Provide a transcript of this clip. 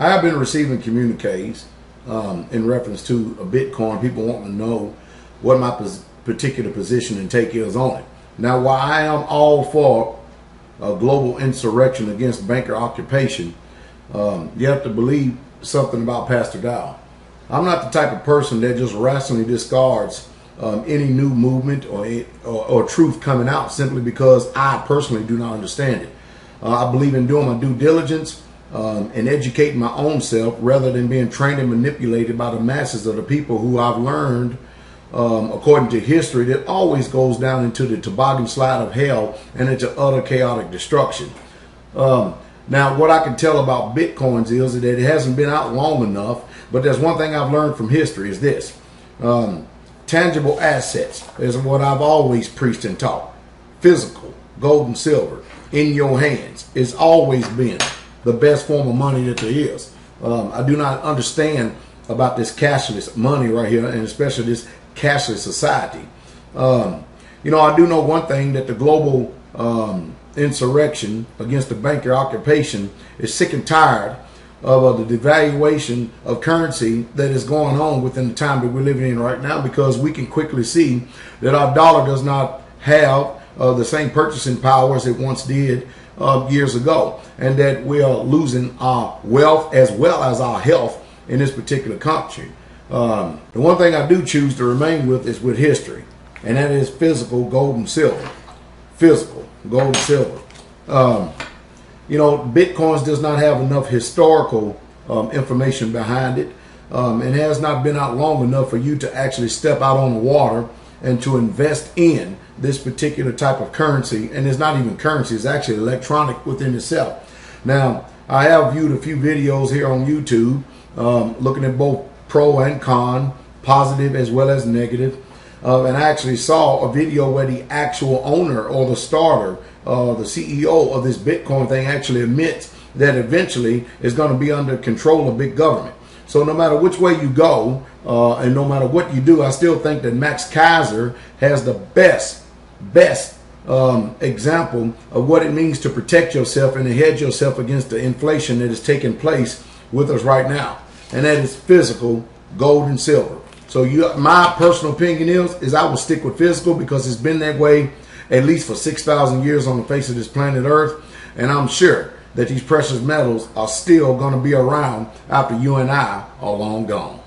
I have been receiving communiques in reference to a Bitcoin. People want to know what my particular position and take is on it. Now, while I am all for a global insurrection against banker occupation, you have to believe something about Pastor Dowell. I'm not the type of person that just rationally discards any new movement or truth coming out simply because I personally do not understand it. I believe in doing my due diligence and educating my own self rather than being trained and manipulated by the masses of the people who I've learned, according to history, that always goes down into the toboggan slide of hell and into utter chaotic destruction. Now, what I can tell about Bitcoins is that it hasn't been out long enough, but there's one thing I've learned from history is this. Tangible assets is what I've always preached and taught. Physical, gold and silver, in your hands. It's always been the best form of money that there is. I do not understand about this cashless money right here, and especially this cashless society. You know, I do know one thing, that the global insurrection against the banker occupation is sick and tired of the devaluation of currency that is going on within the time that we're living in right now, because we can quickly see that our dollar does not have the same purchasing power as it once did years ago, and that we are losing our wealth as well as our health in this particular country. The one thing I do choose to remain with is with history, and that is physical gold and silver. Physical gold and silver. You know, Bitcoins does not have enough historical information behind it, and has not been out long enough for you to actually step out on the water and to invest in this particular type of currency. And it's not even currency, it's actually electronic within itself. Now, I have viewed a few videos here on YouTube looking at both pro and con, positive as well as negative. And I actually saw a video where the actual owner or the starter, the CEO of this Bitcoin thing, actually admits that eventually it's going to be under control of big government. So no matter which way you go, and no matter what you do, I still think that Max Kaiser has the best example of what it means to protect yourself and to hedge yourself against the inflation that is taking place with us right now. And that is physical gold and silver. So my personal opinion is I will stick with physical, because it's been that way at least for 6,000 years on the face of this planet Earth. And I'm sure that these precious metals are still going to be around after you and I are long gone.